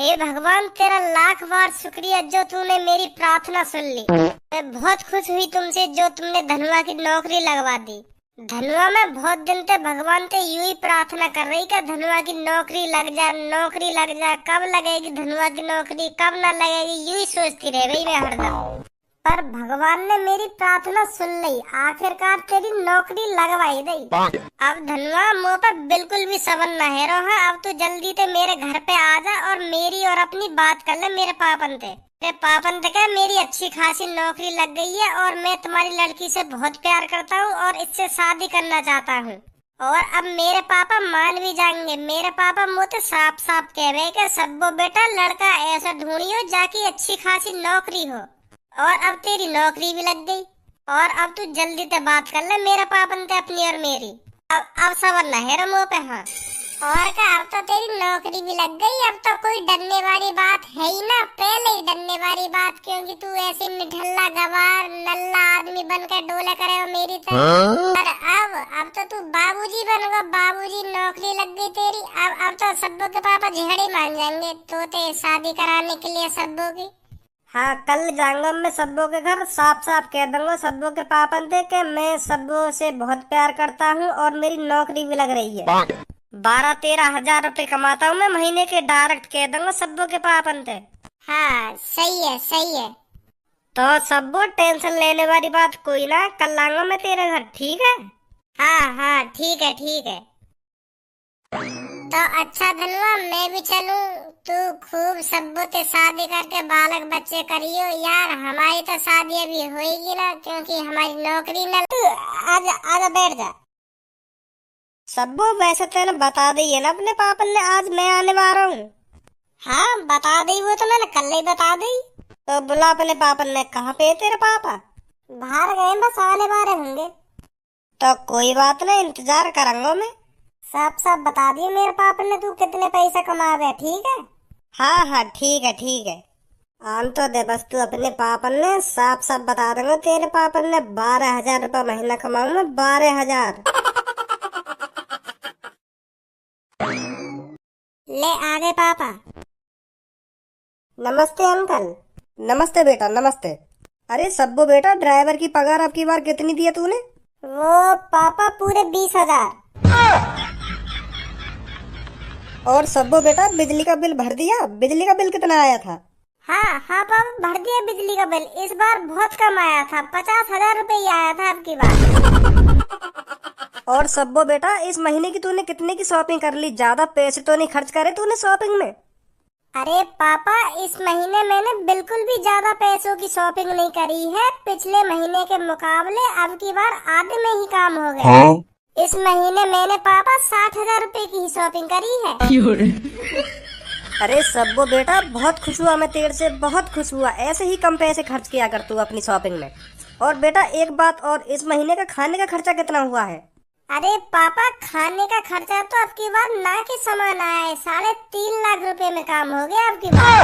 हे भगवान, तेरा लाख बार शुक्रिया जो तूने मेरी प्रार्थना सुन ली। मैं बहुत खुश हुई तुमसे जो तुमने धनुआ की नौकरी लगवा दी। धनुआ में बहुत दिन से भगवान से यूं ही प्रार्थना कर रही कि धनुआ की नौकरी लग जा, नौकरी लग जा। कब लगेगी धनुआ की नौकरी, कब ना लगेगी, यूं ही सोचती रह गई मैं हरदम। पर भगवान ने मेरी प्रार्थना सुन ली, आखिरकार तेरी नौकरी लगवाई दी। अब धनुआ मुँह पर बिल्कुल भी सबन न है रहा। अब तू जल्दी से मेरे घर पे आ जा और मेरी और अपनी बात कर ले मेरे पापन से। मेरे पापन से कह मेरी अच्छी खासी नौकरी लग गई है और मैं तुम्हारी लड़की से बहुत प्यार करता हूँ और इससे शादी करना चाहता हूँ। और अब मेरे पापा मान भी जाएंगे। मेरे पापा मुझे साफ साफ कह रहे कि सब्बो बेटा लड़का ऐसा ढूंढियो जाकी अच्छी खासी नौकरी हो। और अब तेरी नौकरी भी लग गई और अब तू जल्दी से बात कर ले मेरे पापन से अपनी और मेरी। अब सबर न है मुँह पे। हाँ और क्या, अब तो तेरी नौकरी भी लग गई। अब तो कोई डरने वाली बात है ही ना, पहले ही डरने वाली बात, क्योंकि तू ऐसे निठल्ला गवार नल्ला आदमी बनकर डोले करे हो मेरी तरह। पर अब तो तू बाबूजी बनोगा, बाबूजी नौकरी लग गई तेरी। अब तो सब्बू के पापा झेड़े मान जाएंगे तो ते शादी कराने के लिए सब्बू की। हाँ कल जाऊंगा मैं सब्बू के घर, साफ साफ कह दूंगा सब्बू के पापन से कि मैं सब्बू से बहुत प्यार करता हूँ और मेरी नौकरी भी लग रही है। 12-13 हजार रुपए कमाता हूँ मैं महीने के, डायरेक्ट कह दूंगा सब्बू के पापन से। हाँ सही है सही है। तो सब्बू टेंशन लेने वाली बात कोई ना, कल आऊंगा मैं तेरे घर, ठीक है। हाँ हाँ ठीक है ठीक है। तो अच्छा धनुआ मैं भी चलूं, तू खूब सब्बू से शादी करके बालक बच्चे करियो यार। हमारी तो शादी अभी होएगी ना, क्योंकि हमारी नौकरी न। आजा आजा बैठ जा। सब्बू वैसे तेने बता दी है ना अपने पापा ने आज मैं आने वाला हूँ। हाँ बता दी, वो तो मैंने कल ही बता दी। तो बुला अपने पापा ने, कहाँ पे तेरे पापा? बाहर गए, बस आने वाले होंगे। तो कोई बात नहीं, इंतजार करूंगा मैं। साफ साफ बता दिए मेरे पापा ने तू कितने पैसे कमा रहे, ठीक है। हाँ हाँ ठीक है ठीक है। आन तो दे बस तू अपने पापा ने, साफ साफ बता दूंगा तेरे पापा ने 12,000 रुपये महीना कमाऊंगा, 12,000। ले आ गए पापा। नमस्ते अंकल। नमस्ते बेटा नमस्ते। अरे सब्बू बेटा, ड्राइवर की पगार अब की बार कितनी दी है तूने? वो पापा पूरे 20,000। और सब्बू बेटा बिजली का बिल भर दिया? बिजली का बिल कितना आया था? हाँ हाँ पापा भर दिया बिजली का बिल। इस बार बहुत कम आया था, 50,000 रुपये ही आया था अब की बार। और सब्बू बेटा इस महीने की तूने कितने की शॉपिंग कर ली? ज्यादा पैसे तो नहीं खर्च करे तूने शॉपिंग में? अरे पापा इस महीने मैंने बिल्कुल भी ज्यादा पैसों की शॉपिंग नहीं करी है। पिछले महीने के मुकाबले अब की बार आधे में ही काम हो गया। हाँ? इस महीने मैंने पापा 60,000 रुपए की ही शॉपिंग करी है। अरे सब्बू बेटा बहुत खुश हुआ मैं तेरे से, बहुत खुश हुआ। ऐसे ही कम पैसे खर्च किया कर तू अपनी शॉपिंग में। और बेटा एक बात और, इस महीने का खाने का खर्चा कितना हुआ है? अरे पापा खाने का खर्चा तो अब की बार ना के समान आया है, 3.5 लाख रुपए में काम हो गया अब की बार।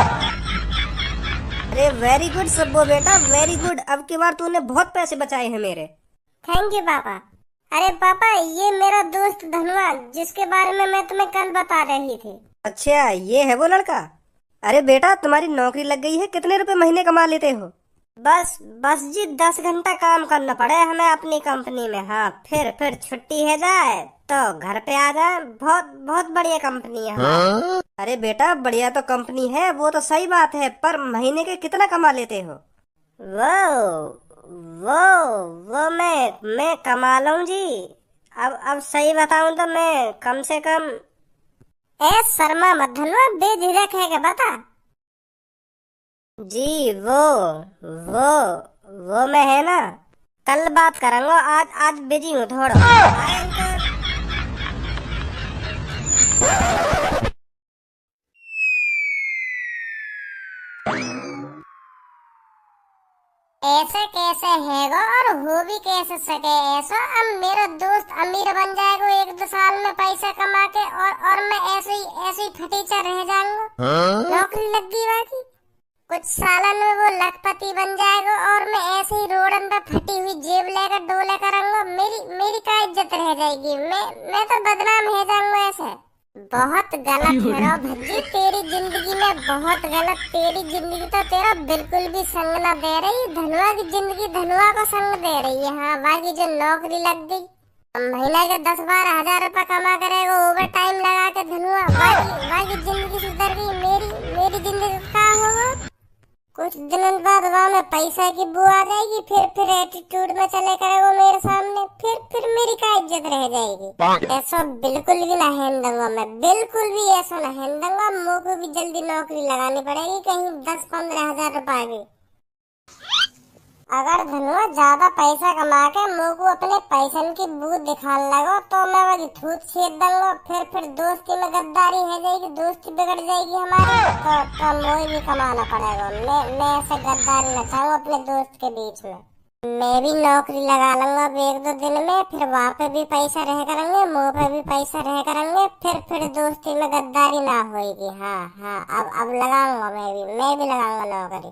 अरे वेरी गुड सब्बू बेटा वेरी गुड, अब की बार तूने बहुत पैसे बचाए हैं मेरे। थैंक यू पापा। अरे पापा ये मेरा दोस्त धनुआ, जिसके बारे में मैं तुम्हें कल बता रही थी। अच्छा ये है वो लड़का। अरे बेटा तुम्हारी नौकरी लग गई है, कितने रुपए महीने कमा लेते हो? बस जी 10 घंटा काम करना पड़े हमें अपनी कंपनी में। हाँ फिर छुट्टी है जाए तो घर पे आ जाए। बहुत बहुत बढ़िया कंपनी है। हाँ? अरे बेटा बढ़िया तो कंपनी है, वो तो सही बात है, पर महीने के कितना कमा लेते हो? वो मैं कमा लूं जी। अब सही बताऊं तो मैं कम से कम। शर्मा मत धनुआ, बेझिझक है क्या बता। जी वो मैं है ना, कल बात करूंगा, आज बिजी हूँ थोड़ा। ऐसे कैसे हैगा और हो भी कैसे सके ऐसा। अब मेरा दोस्त अमीर बन जाएगा 1-2 साल में पैसा कमा के, और मैं ऐसे ही फटीचा रह जाऊंगा। नौकरी लग गई बाकी कुछ सालन में वो लखपति बन जाएगा और मैं ऐसे ही रोडन पे फटी हुई जेब लेकर डोले करूंगा। मेरी क्या इज्जत रह जाएगी। मैं तो बदनाम हो जाऊंगा ऐसे। बहुत गलत है रो भज्जी, तेरी जिंदगी में ये बहुत गलत। तेरी जिंदगी तो तेरा बिल्कुल भी संग ना दे रही। धनुआ की जिंदगी धनुआ को संग दे रही है। हाँ, बाकी जो नौकरी लग गई, महीना के 10-12 हजार रुपए कमा करेगा ओवर टाइम लगा के धनुआ, बाकी जिंदगी सुधर गई। मेरी जिंदगी का होगा? कुछ दिनों बाद वहाँ में पैसा की बू आ जाएगी, फिर एटीट्यूड में चले करेगा मेरे सामने, फिर मेरी क्या इज्जत रह जाएगी। ऐसा बिल्कुल भी ना हेन दूंगा मैं, बिल्कुल भी ऐसा ना हेन दूंगा। मुझ को भी जल्दी नौकरी लगानी पड़ेगी, कहीं 10-15 हजार रुपए की। अगर धनुआ ज्यादा पैसा कमा के मुझ को अपने पैसन की बू दिखाने लगो तो मैं वही थूत छेद दूंगा। फिर दोस्ती में गद्दारी है जाएगी, दोस्ती बिगड़ जाएगी हमारी। तो मुझे भी कमाना पड़ेगा। मैं ऐसे गद्दारी न चाहूँ अपने दोस्त के बीच में। मैं भी नौकरी लगा लूंगा अब 1-2 दिन में, फिर वहाँ पे भी पैसा रह करेंगे, मुँह पे भी पैसा रह करेंगे, फिर दोस्ती में गद्दारी ना होगी। हाँ, अब लगाऊंगा मैं भी लगाऊंगा नौकरी।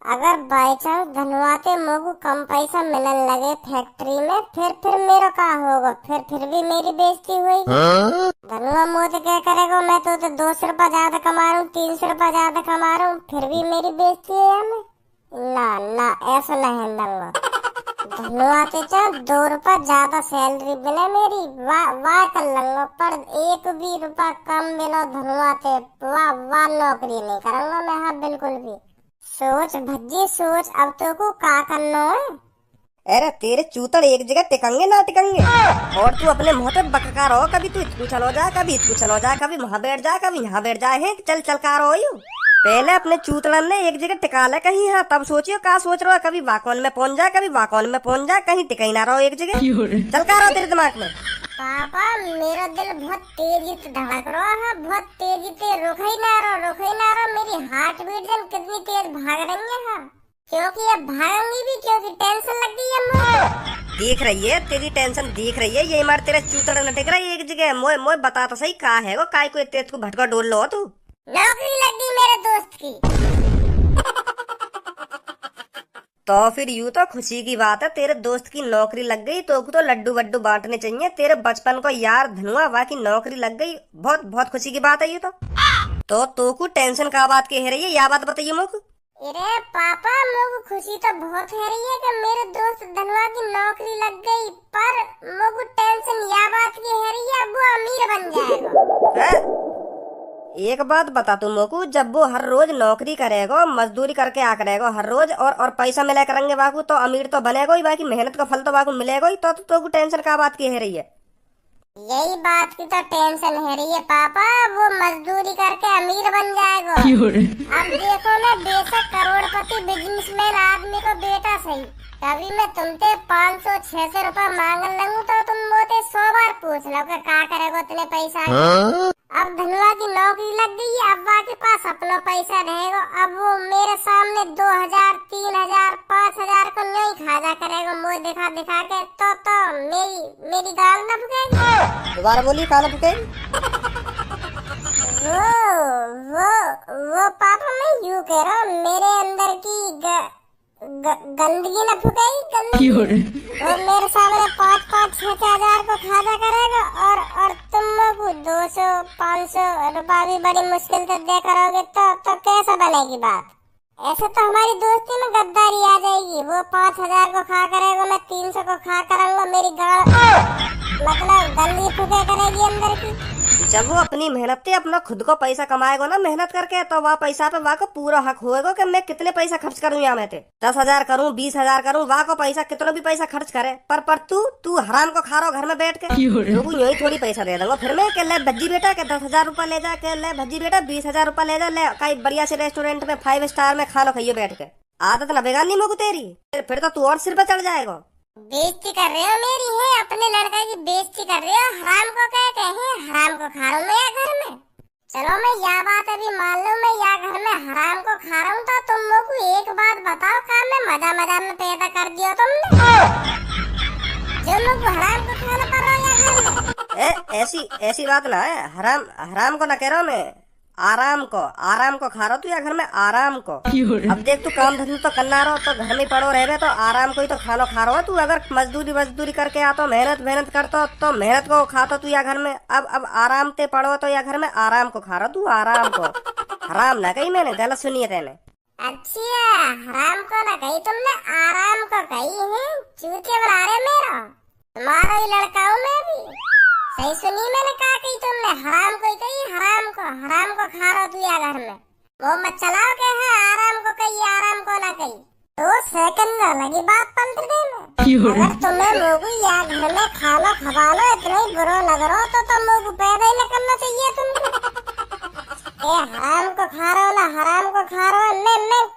अगर बाई चांस धनवाते मुझको कम पैसा मिलने लगे फैक्ट्री में, फिर मेरा क्या होगा? फिर भी मेरी बेइज्जती हुई। धनुआ मुझे तो क्या करेगा? मैं तो 200 रुपए ज्यादा कमा रहा हूँ, 300 रुपए ज्यादा कमा रहा हूँ, फिर भी मेरी बेइज्जती है हमें। ना ऐसा नहीं दूंगा। धनुआते चाहे 2 रुपए ज्यादा सैलरी मिले मेरी, वाह कर लूंगा, पर 1 भी रुपया कम मिलो धनुआते, वाह नौकरी नहीं करूंगा मैं। हाँ, बिल्कुल भी। सोच भज्जी सोच, अब तो को का करना है? अरे तेरे चूतड़ एक जगह टिकेंगे ना टिकेंगे। और तू अपने मुंह पे बकका रहो, कभी तू इतकू चलो जा, कभी इतकू चलो जा, कभी वहाँ बैठ जा, कभी यहाँ बैठ जाए है। चल का रहो यू। पहले अपने चूतड़न ने एक जगह टिका ले कहीं। हाँ, तब सोचियो का सोच रहा। कभी वाकौन में पहुंच जा, कभी वाकौन में पहुंच जा, कहीं टिकाई ना रहो एक जगह। चल का रहो तेरे दिमाग में। पापा मेरा दिल बहुत तेजी से धड़क रहा है, बहुत तेजी से। रुक ही ना रहा। मेरी हार्ट बीट कितनी तेज भाग रही है। हाँ, क्योंकि अब भागूंगी भी, क्योंकि टेंशन लग गई है मुझे। दिख रही है तेरी टेंशन, दिख रही है। ये मार तेरा चूतड़ न टिक रहा है एक जगह। मोए बता तो सही का है वो, काय को तेज को भटका डोल लो तू। नौकरी लग गई मेरे दोस्त की। तो फिर यूँ तो खुशी की बात है, तेरे दोस्त की नौकरी लग गई। तो लड्डू वड्डू बांटने चाहिए। तेरे बचपन को यार धनुआ वाह की नौकरी लग गई, बहुत खुशी की बात है ये तो को टेंशन का बात कह रही है, या बात बताइए मुझको। अरे पापा मुझको खुशी तो बहुत है रही है कि मेरे दोस्त धनुआ की नौकरी लग गई, पर मुझको टेंशन या बात की है रही है, वो अमीर बन जाएगा। एक बात बता तू मोकू, जब वो हर रोज नौकरी करेगा, मजदूरी करके आ करेगा हर रोज, और पैसा मिला करेंगे बाकू, तो अमीर तो बनेगा ही, बाकी मेहनत का फल तो बाकू मिलेगा ही। तो टेंशन का बात की है रही है? यही बात की तो टेंशन है रही है पापा, वो मजदूरी करके अमीर बन जाएगा। अब देखो ना, बेशक करोड़पति बिजनेसमैन आदमी को बेटा सही, कभी मैं तुमसे 500-600 रुपए मांग लूँ तो तुम मोते 100 बार पूछ लो कि क्या करेगा इतने पैसा। अब धनुआ की नौकरी लग गई है, अब वहाँ के पास अपना पैसा रहेगा। अब वो मेरे सामने 2000, 3000, 5000 को नहीं खाजा करेगा मुँह दिखा के, तो मेरी गाल न फुकेगी। दोबारा बोलिए, काला फुकेगी। वो पापा मैं यूँ कह रहा हूँ, मेरे अंदर की गंदगी न फुकेगी। और मेरे सामने 5-6 हजार को खाजा करेगा, और तुम लोग 200-500 रुपया भी बड़ी मुश्किल से दे करोगे, तो कैसा बनेगी बात? ऐसे तो हमारी दोस्ती में गद्दारी आ जाएगी। वो 5000 को खा करेगा, मैं 300 को खा करूंगा, मेरी गाल मतलब गंदगी फुके करेगी अंदर की। जब वो अपनी मेहनत से अपना खुद को पैसा कमाएगा ना, मेहनत करके, तो वह पैसा पे वाह को पूरा हक होएगा कि मैं कितने पैसा खर्च करूँ यहाँ में 10,000 करूँ, 20,000 करूँ, वाह को पैसा कितना भी पैसा खर्च करे। पर तू हराम को खा रहा घर में बैठ के, लोगों यही थोड़ी पैसा दे दूंगा फिर मैं, ले भज्जी बेटा के 10,000 रुपया ले जा, के ले भज्जी बेटा 20,000 रुपया ले जा, ले कहीं बढ़िया से रेस्टोरेंट में 5 स्टार में खाना खाइए बैठ के। आदत न बेगानी मुझको तेरी, फिर तो तू और सिर पे चढ़ जाएगा। बेइज्जती कर रहे हो मेरी, है अपने लड़का की बेइज्जती कर रहे हो। हराम को कहे हराम को खा रहा हूँ मैं या घर में। चलो मैं यह बात अभी मान लूं, मैं या घर में हराम को खा रहा हूँ, तो तुम लोग को एक बात बताओ, काम में मजा में पैदा कर दिया तुमने, जो लोग हराम को खाना पड़ रहा है या घर में। ऐसी बात ना है, हराम को ना कह रहा हूँ मैं। आराम को खा रहा तू या घर में आराम को। अब देख तू काम धंधा तो करना रहो तो घर में पड़ो रहे तो आराम को ही तो खाना खा रहा हो तू। अगर मजदूरी करके आता मेहनत करता तो मेहनत को खाता तू या घर में। अब आराम ते पड़ो तो या घर में आराम को खा रहा तू आराम को। हराम ना कही मैंने, गलत सुनी है तेने। अच्छा हराम को ना कही तुमने, आराम को कही है। चूतिया बना रहे मेरा, तुम्हारा ही लड़का हूँ मैं भी। सही सुनी मैंने कहा कही तुमने, हराम को ही कही। हराम को खा रहा तू या घर में। वो मत चलाओ के है आराम को कही आराम को ना कही। 2 सेकंड न लगी बात पलटने में। अगर तुम्हें मोगू या घर में खाना खवा लो इतना ही बुरा लग रहा हो तो मोगू पैदा ही न करना चाहिए तुमको। हराम को खा रहा हो ना, हराम को खा रहा हो।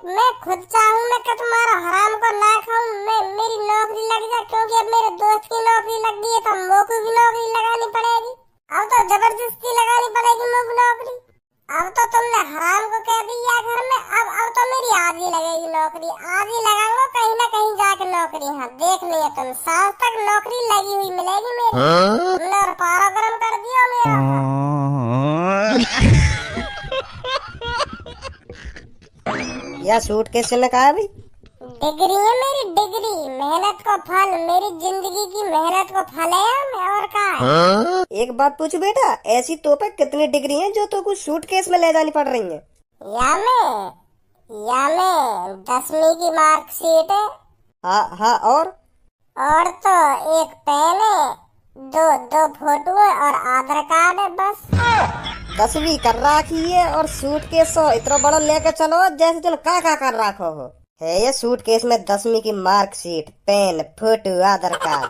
मैं खुद चाहूँ मैं कि तुम्हारा हराम को ना खाऊं, मेरी नौकरी लग जाए। क्योंकि अब मेरे दोस्त की नौकरी लग गई है तो मोको भी नौकरी लगानी पड़ेगी। अब तो जबरदस्ती लगानी पड़ेगी मोको नौकरी। अब तो तुमने हराम को कह दिया घर में, अब तो मेरी आधी लगेगी नौकरी। आधी लगाऊंगा कहीं ना कहीं जाके नौकरी। हाँ देख लिया तुम, साल तक नौकरी लगी हुई मिलेगी मेरी। तुमने और पारा गरम कर दिया मेरा। या सूटकेस से कहा भाई? डिग्री है मेरी डिग्री, मेहनत को फल, मेरी जिंदगी की मेहनत को फल है मैं और का। एक बात पूछ बेटा, ऐसी तो पे कितनी डिग्री हैं जो तो कुछ सूटकेस में ले जानी पड़ रही हैं? या मैं 10वीं की मार्कशीट है। हाँ और तो एक पेन है, दो फोटो है और आधार कार्ड है बस। 10वीं कर रखी है और सूटकेस इतना बड़ा लेकर चलो जैसे तुम का कर रखो हो। है ये सूटकेस में 10वीं की मार्कशीट, पेन, फोटो, आधार कार्ड।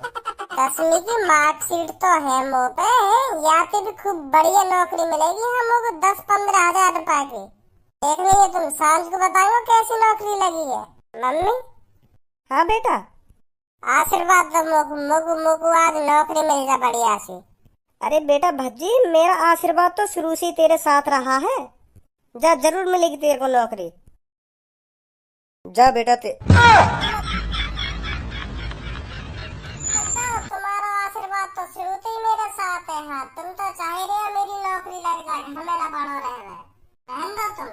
10वीं की मार्कशीट तो है मुँह पे, या फिर खूब बढ़िया नौकरी मिलेगी हम को 10-15 हजार रुपए की। देख लीजिए तुम, सांझ को बताओ कैसी नौकरी लगी है। मम्मी। हाँ बेटा। आशीर्वाद दो मोकू आज नौकरी मिल जा बढ़िया सी। अरे बेटा भज्जी, मेरा आशीर्वाद तो शुरू से तेरे साथ रहा है। जा जरूर मिलेगी तेरे को नौकरी। जा बेटा तुम्हारा आशीर्वाद तो शुरू से ही मेरे साथ है। हाँ तुम तो चाह रहे हो मेरी नौकरी लग जाए, घर में ना पड़ो रहे। रहन दो तुम।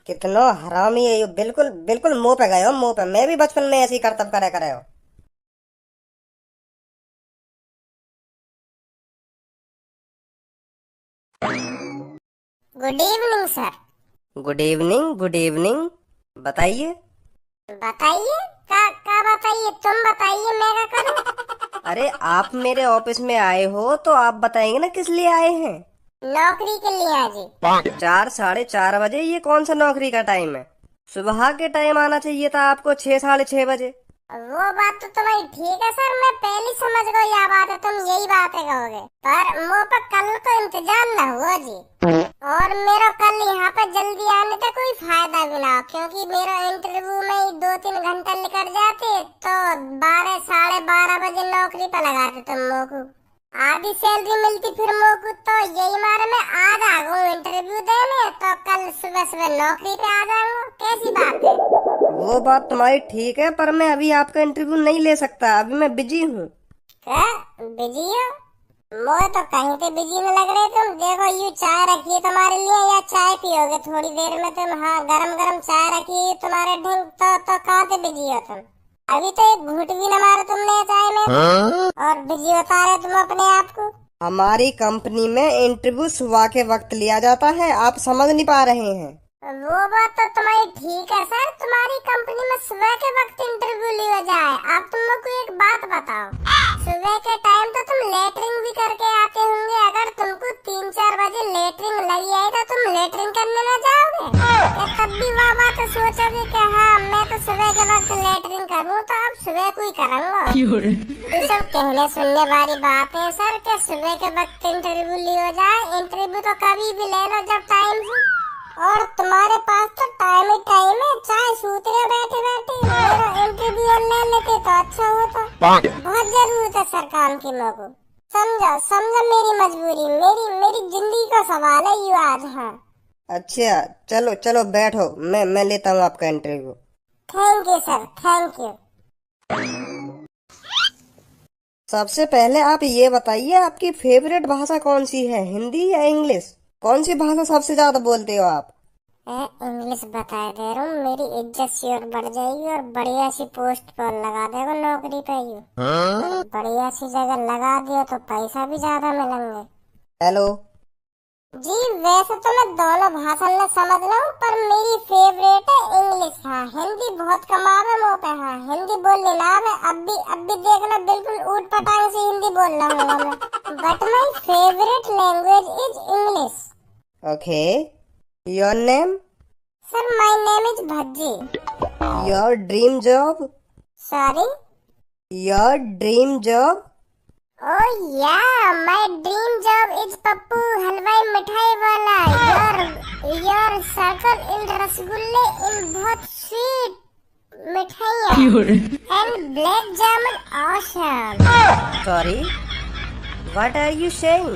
कितना हरामी है ये, बिल्कुल मुंह पे गए हो, मुंह पे। मैं भी बचपन में ऐसी करतब करे हो। Good evening sir. Good evening. बताइए का बताइए, तुम बताइए मैं क्या करूं। अरे आप मेरे ऑफिस में आए हो तो आप बताएंगे ना किस लिए आए हैं। नौकरी के लिए जी। 4 साढ़े 4 बजे? ये कौन सा नौकरी का टाइम है? सुबह के टाइम आना चाहिए था आपको, 6 साढ़े 6 बजे। वो बात तो तुम्हारी ठीक है सर, मैं पहले समझ गई यह बात है, तुम यही बातें कहोगे। पर मुँह पर कल तो इंतजाम न हुआ जी। और मेरा कल यहाँ पे जल्दी आने का कोई फायदा भी ना हो, क्योंकि मेरा इंटरव्यू में ही 2-3 घंटे निकल जाते तो 12 साढ़े 12 बजे नौकरी पर लगाते तुम मोकू। आधी सैलरी मिलती फिर मोकू। तो यही मारे मैं आज आ गई इंटरव्यू देने, तो कल सुबह नौकरी पे आ जाऊंगा। कैसी बात है? वो बात तुम्हारी ठीक है, पर मैं अभी आपका इंटरव्यू नहीं ले सकता, अभी मैं बिजी हूँ। क्या बिजी हो? मुझे तो कहीं पे बिजी में लग रहे तुम। देखो ये चाय रखी है तुम्हारे लिए, या चाय पियोगे थोड़ी देर में तुम? हाँ गरम चाय रखी है तुम्हारे ढंग। तो कहाँ से बिजी हो तुम? अभी तो एक घूंट भी न मारा तुमने चाय में और बिजी बता रहे तुम अपने आप को। हमारी कंपनी में इंटरव्यू सुबह के वक्त लिया जाता है, आप समझ नहीं पा रहे हैं। वो बात तो तुम्हारी ठीक है सर, तुम्हारी कंपनी में सुबह के वक्त इंटरव्यू लिया जाए। अब तुम लोग को एक बात बताओ, सुबह के टाइम तो तुम लेटरिंग भी करके आते होंगे। अगर तुमको 3-4 बजे लेटरिंग लगी है तो तुम लेटरिंग करने न जाओगे? तब भी वह बात सोचोगे कि हाँ मैं तो सुबह के वक्त लेटरिंग करूँ, तो अब सुबह कोई करूँगा। ये सब कहने सुनने वाली बात है सर, कि सुबह के वक्त इंटरव्यू लिया जाए। इंटरव्यू तो कभी भी ले लो जब टाइम हो। और तुम्हारे पास तो टाइम ही टाइम है, चाहे सूतने बैठे मेरा इंटरव्यू ले लेते तो अच्छा होता। बहुत जरूरत है सर काम की लोगों। समझो मेरी मजबूरी, मेरी जिंदगी का सवाल है ये आज। हाँ अच्छा चलो बैठो, मैं लेता हूँ आपका interview. Thank you sir, thank you. सबसे पहले आप ये बताइए आपकी फेवरेट भाषा कौन सी है, हिंदी या इंग्लिश? कौन सी भाषा सबसे ज्यादा बोलते हो आप? इंग्लिश बता दे रहा हूँ, मेरी इज्जत सी और बढ़ जाएगी और बढ़िया सी पोस्ट पर लगा देगा नौकरी पे यू। बढ़िया सी जगह लगा दिया तो पैसा भी ज्यादा मिलेंगे। हेलो। जी वैसे तो मैं दोनों भाषा में समझ रहा हूँ, पर मेरी फेवरेट है इंग्लिश। हाँ हिंदी बहुत कमावे मुँह पे। हाँ हिंदी बोलने ना आवे, अब भी देखना बिल्कुल ऊट पटांग से हिंदी बोल रहा हूँ मैं। But my favourite language is English. Okay, your name? Sir my name is Bhajji. Your dream job? Sorry? Your dream job? Oh yeah, my dream job is Pappu हलवाई मिठाई वाला। your circle in रसगुल्ले in बहुत sweet मिठाइयाँ and black jamun awesome। Sorry, what are you saying?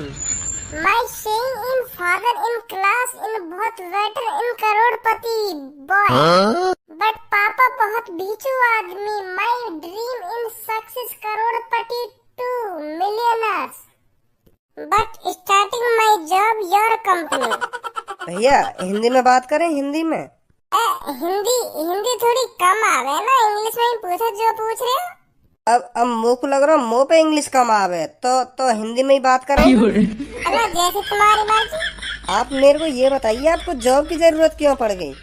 my saying in father in class in बहुत waiter in Crorepati boy। but पापा बहुत बीचू आदमी। my dream in success Crorepati to millionaires but starting my job your company। भैया हिंदी में बात करें, हिंदी में। हिंदी थोड़ी कम आवे ना, इंग्लिश में ही पूछो जो पूछ रहे हो। अब मुंह को लग रहा है मुंह पे इंग्लिश कम आवे तो हिंदी में ही बात करें। अरे जैसे तुम्हारी मर्जी। आप मेरे को ये बताइए, आपको जॉब की जरूरत क्यों पड़ गई?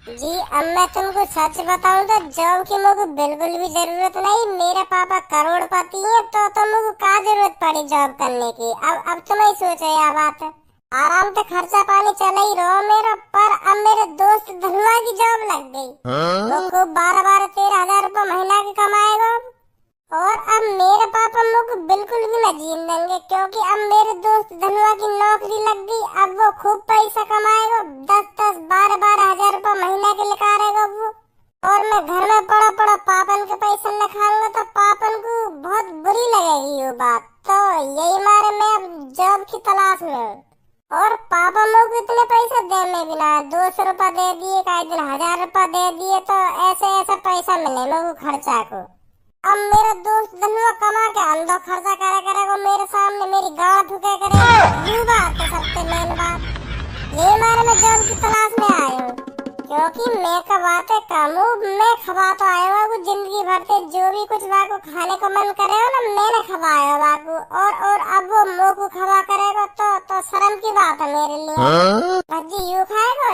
जी अब मैं तुमको सच बताऊं तो जॉब की मुझे बिल्कुल भी जरूरत नहीं। मेरे पापा करोड़पति हैं तो मुझे क्या जरूरत पड़ी जॉब करने की। अब तुम ही सोचो यह बात। आराम से खर्चा पानी चला ही रहो मेरा। पर अब मेरे दोस्त धनुआ की जॉब लग गई। वो खूब 12-13 हजार रुपए महीना की कमाएगा। और अब मेरे पापा मुझे बिल्कुल भी न जीन देंगे, क्योंकि अब मेरे दोस्त धनुआ की नौकरी लग गई। अब वो खूब पैसा कमाएगा, 10-10, 12-12 हजार रुपए महीना के लिखाएगा वो। और मैं घर में पड़ा पापन के पैसे न खाऊंगा तो पापन को बहुत बुरी लगेगी ये बात। तो यही मारे मैं अब जॉब की तलाश में हूँ। और पापा मुझे इतने पैसे देने भी ना, 200 रुपए दे दिए, कई दिन 1000 रुपए दे दिए, तो ऐसे पैसा मिले मुझे खर्चा को। अब मेरा दोस्त धनुआ कमा के अंदर खर्चा करेगा मेरे सामने, मेरी गाड़ ठुके करेगा। ये बात है सबसे मेन बात। ये मारे मैं जॉब की तलाश में आया हूँ, क्योंकि मैं कमाते कम हूँ। मैं खवा तो आया हूँ जिंदगी भर से, जो भी कुछ वाको खाने को मन करेगा ना मैंने खवाया वाको। और अब वो मुँह को खवा करेगा तो शर्म की बात है मेरे लिए। भज्जी यू खाएगा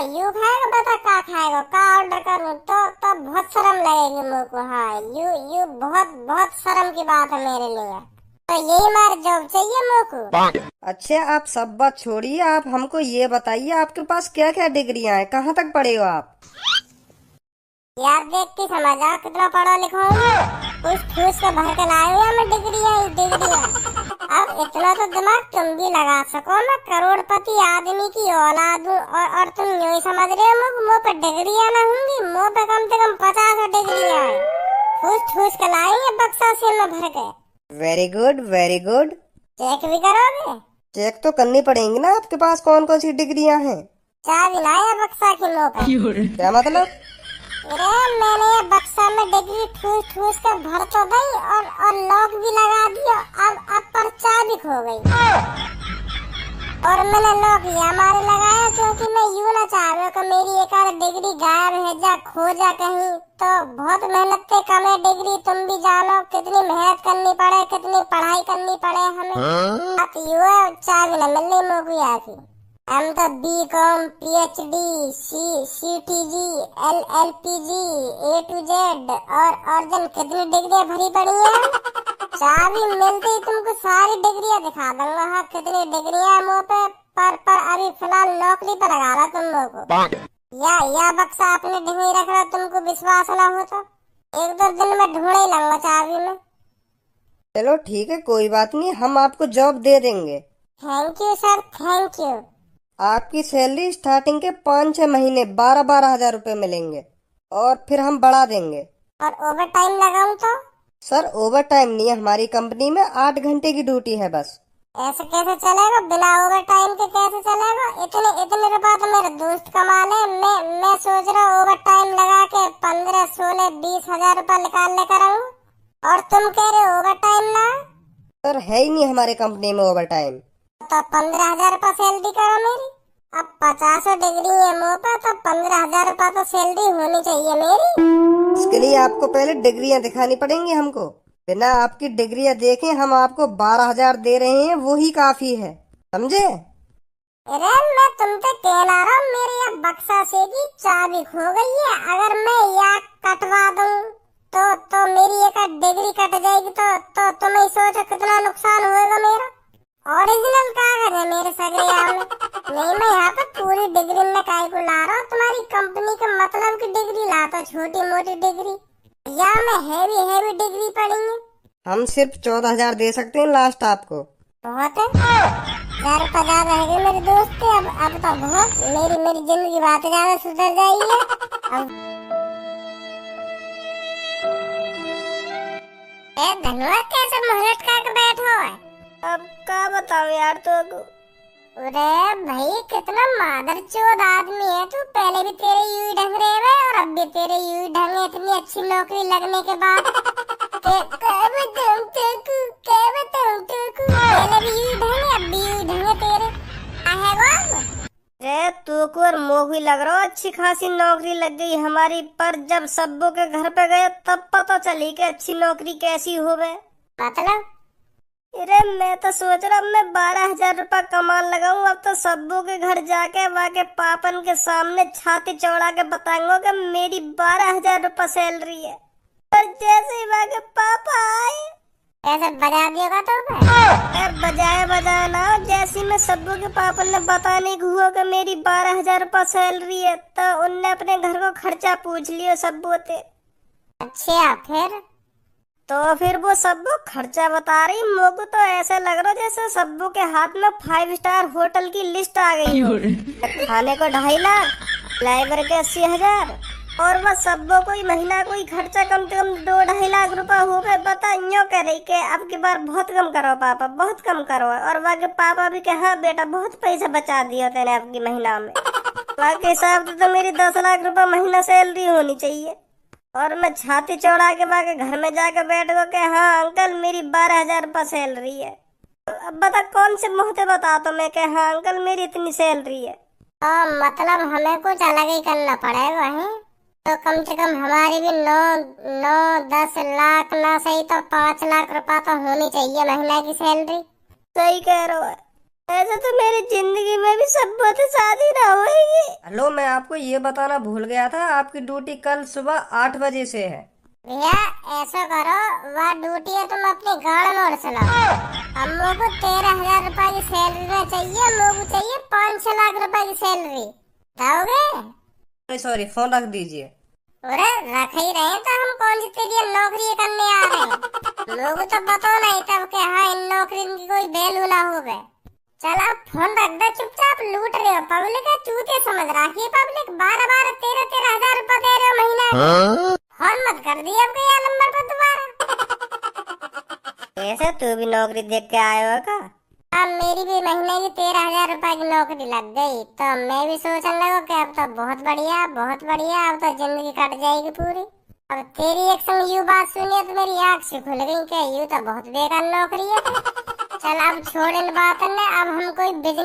बता क्या खाएगा, क्या ऑर्डर करूँ तो बहुत शर्म लगेगी मुँह को। हाँ यू बहुत शर्म की बात है मेरे लिए। तो यही मार जॉब चाहिए मुँह को। अच्छा आप सब बात छोड़िए, आप हमको ये बताइए आपके पास क्या क्या डिग्रियां हैं, कहाँ तक पढ़े हो आप? यार देख के समझ आ कितना पढ़ा लिखा हूँ। कुछ ठूस के भर के लाए हुए मैं डिग्रियां। अब इतना तो दिमाग तुम भी लगा सको, मैं करोड़पति आदमी की औलाद हूँ। और तुम यूँ ही समझ रहे हो मुँह पे डिग्रियां ना होंगी। मुँह पे कम से कम 50 डिग्रियां हैं। ठूस के लाएंगे बक्सा से में भर के। Very good very good. Check भी करोगे? चेक तो करनी पड़ेंगी ना, आपके पास कौन कौन सी डिग्रियां हैं? चाबी लाया बक्सा की मुँह पे। क्या मतलब? अरे मैंने ये बक्सा में डिग्री ठूस के भर तो गई और लॉक भी लगा दिया। अब पर चाबी खो गई। और मैंने लॉक हमारे लगाया, क्योंकि मैं यूँ ना चाह रहा कि मेरी एक आध डिग्री गायब है जा खो जा कहीं। तो बहुत मेहनत से कमे डिग्री, तुम भी जानो कितनी मेहनत करनी पड़े, कितनी पढ़ाई करनी पड़े हमें। अब यूँ चाबी न मिलनी मुझे आती। हम तो B.Com, PhD, CTG, LLPG, A to Z और जन कितनी डिग्रियां भरी पड़ी हैं। चाबी मिलती ही तुमको सारी डिग्रियां दिखा दूंगा। हाँ कितनी डिग्रियां मुँह पे। पर अभी फिलहाल नौकरी पर लगा रहा तुम लोगों को। या बक्सा अपने डिग्री रख रहा, तुमको विश्वास ना हो तो 1-2 दिन में ढूंढ ही लूंगा चाबी में। चलो ठीक है, कोई बात नहीं, हम आपको जॉब दे देंगे। Thank you sir, thank you. आपकी सैलरी स्टार्टिंग के 5-6 महीने 12-12 हजार रुपए मिलेंगे और फिर हम बढ़ा देंगे। और ओवर टाइम लगाऊं तो? सर ओवर टाइम नहीं है, हमारी कंपनी में 8 घंटे की ड्यूटी है बस। ऐसे कैसे चलेगा? बिना ओवर टाइम के कैसे चलेगा? इतने रुपए तो मेरे दोस्त कमा ले। मैं सोच रहा हूँ ओवर टाइम लगा के 15, 16, 20 हजार रुपए निकाल लेकर आऊँ, और तुम कह रहे हो ओवर टाइम ना? सर है ही नहीं हमारे कंपनी में ओवर टाइम। तो 15 हजार रुपए सैलरी करो मेरी। अब 50 डिग्री है मुँह पे, तो 15,000 रुपया तो सैलरी होनी चाहिए मेरी। इसके लिए आपको पहले डिग्रियां दिखानी पड़ेंगी हमको। बिना आपकी डिग्रियां देखे हम आपको 12,000 दे रहे हैं, वो ही काफी है, समझे? अरे मैं तुमसे कहना रहा हूँ, मेरे यहाँ बक्सा से की चाबी खो गई है। अगर मैं यहाँ कटवा दूँ तो मेरी एक डिग्री कट जाएगी, तो तुम ही सोचो कितना नुकसान होएगा मेरा। ओरिजिनल कागज है मेरे सगरे यहाँ में। नहीं, मैं यहाँ पे पूरी डिग्री में काय को ला रहा हूँ, तुम्हारी कंपनी के मतलब की डिग्री लाता हूँ, छोटी मोटी डिग्री। यहाँ में हैवी डिग्री पड़ी है। हम सिर्फ 14,000 दे सकते हैं लास्ट आपको। बहुत है, 4,000 रह गए मेरे दोस्त। अब तो बहुत मेरी जिंदगी बात ज्यादा सुधर जाएगी। अब धन्यवाद, कैसे मुँह लटका के बैठो है? अब क्या बताऊं यार तो। अरे भाई, कितना मादर चोद आदमी है तू। पहले भी तेरे यूं ढंग रहे और अब भी तेरे यूं ढंग। इतनी अच्छी नौकरी लगने के बाद पहले भी यूं ढंग, अब भी यूं ढंग तेरे। अरे तू को और मोह ही लग रहा हो, अच्छी खासी नौकरी लग गई हमारी। पर जब सब्बों के घर पे गए तब पता चली कि अच्छी नौकरी कैसी होवे। मतलब अरे मैं तो सोच रहा हूँ मैं 12,000 रुपया कमान लगाऊं। अब तो सब्बों के घर जाके वहाँ के पापन के सामने छाती चौड़ा के बताऊंगा कि मेरी 12,000 रुपया सैलरी है। पर जैसे ही वहाँ के पापा आए, ऐसे बजा दिएगा तो बजाया ना, जैसे मैं सब्बू के पापा ने बताने हुआ कि मेरी 12,000 रुपया सैलरी है, तो उनने अपने घर को खर्चा पूछ लिया सब्बू से। अच्छा, फिर वो सब्बू खर्चा बता रही। मुझको तो ऐसा लग रहा जैसे सब्बू के हाथ में 5 स्टार होटल की लिस्ट आ गई हो। खाने को 2.5 लाख, ड्राइवर के 80,000, और बस सब्बू कोई महीना कोई खर्चा कम से कम 2-2.5 लाख रुपया हो गए। बता यूँ कह रही के अब की बार बहुत कम करो पापा, बहुत कम करो। और वहाँ के पापा भी कहे हाँ बेटा, बहुत पैसा बचा दिया तेने आपकी महीना में। वहाँ के हिसाब से तो मेरी 10 लाख रुपया महीना सैलरी होनी चाहिए। और मैं छाती चौड़ा के बाके घर में जाकर बैठ गो के हाँ अंकल मेरी 12,000 रुपया सैलरी है। अब बता कौन से मुँह से बता तो मैं के हाँ अंकल मेरी इतनी सैलरी है। मतलब हमें कुछ अलग ही करना पड़ेगा है। तो कम से कम हमारी भी 9-10 लाख, ना सही तो 5 लाख रुपया तो होनी चाहिए महीना की सैलरी। सही कह रहे हो। ऐसे तो मेरी जिंदगी में भी सब से शादी ना होगी। हेलो, मैं आपको ये बताना भूल गया था, आपकी ड्यूटी कल सुबह 8 बजे से है। भैया ऐसा करो, वह ड्यूटी है तुम अपनी गाड़ी में चलाओ। हम लोग को 13,000 रुपए की सैलरी ना चाहिए, हम लोग को चाहिए 5-6 लाख रुपए की सैलरी। दोगे? सॉरी, फोन रख दीजिए। अरे रख ही रहे तो हम कौन सी तेरी नौकरी करने आ रहे हैं। लोग तो बताओ नहीं तब के हाँ इन नौकरी की कोई वैल्यू ना हो गए। चल आप फोन रख दे, चुपचाप लूट रहे हो पब्लिक है, चूते समझ रखी है पब्लिक। 12-12, 13-13 हजार रुपए दे रहे हो महीना। फोन मत कर दिए अब यहाँ नंबर पर दोबारा। ऐसे तू भी नौकरी देख के आया हो का? अब मेरी भी महीने की 13,000 रुपए की नौकरी लग गई, तो मैं भी सोचने लगा कि अब तो बहुत बढ़िया, अब तो जिंदगी कट जाएगी पूरी। अब तेरी एक संग यू बात सुनी तो मेरी आँख से खुल गई कि यू तो बहुत बेकार नौकरी है। चल अब छोड़ इन बातों ने, अब हम कोई बिजनेस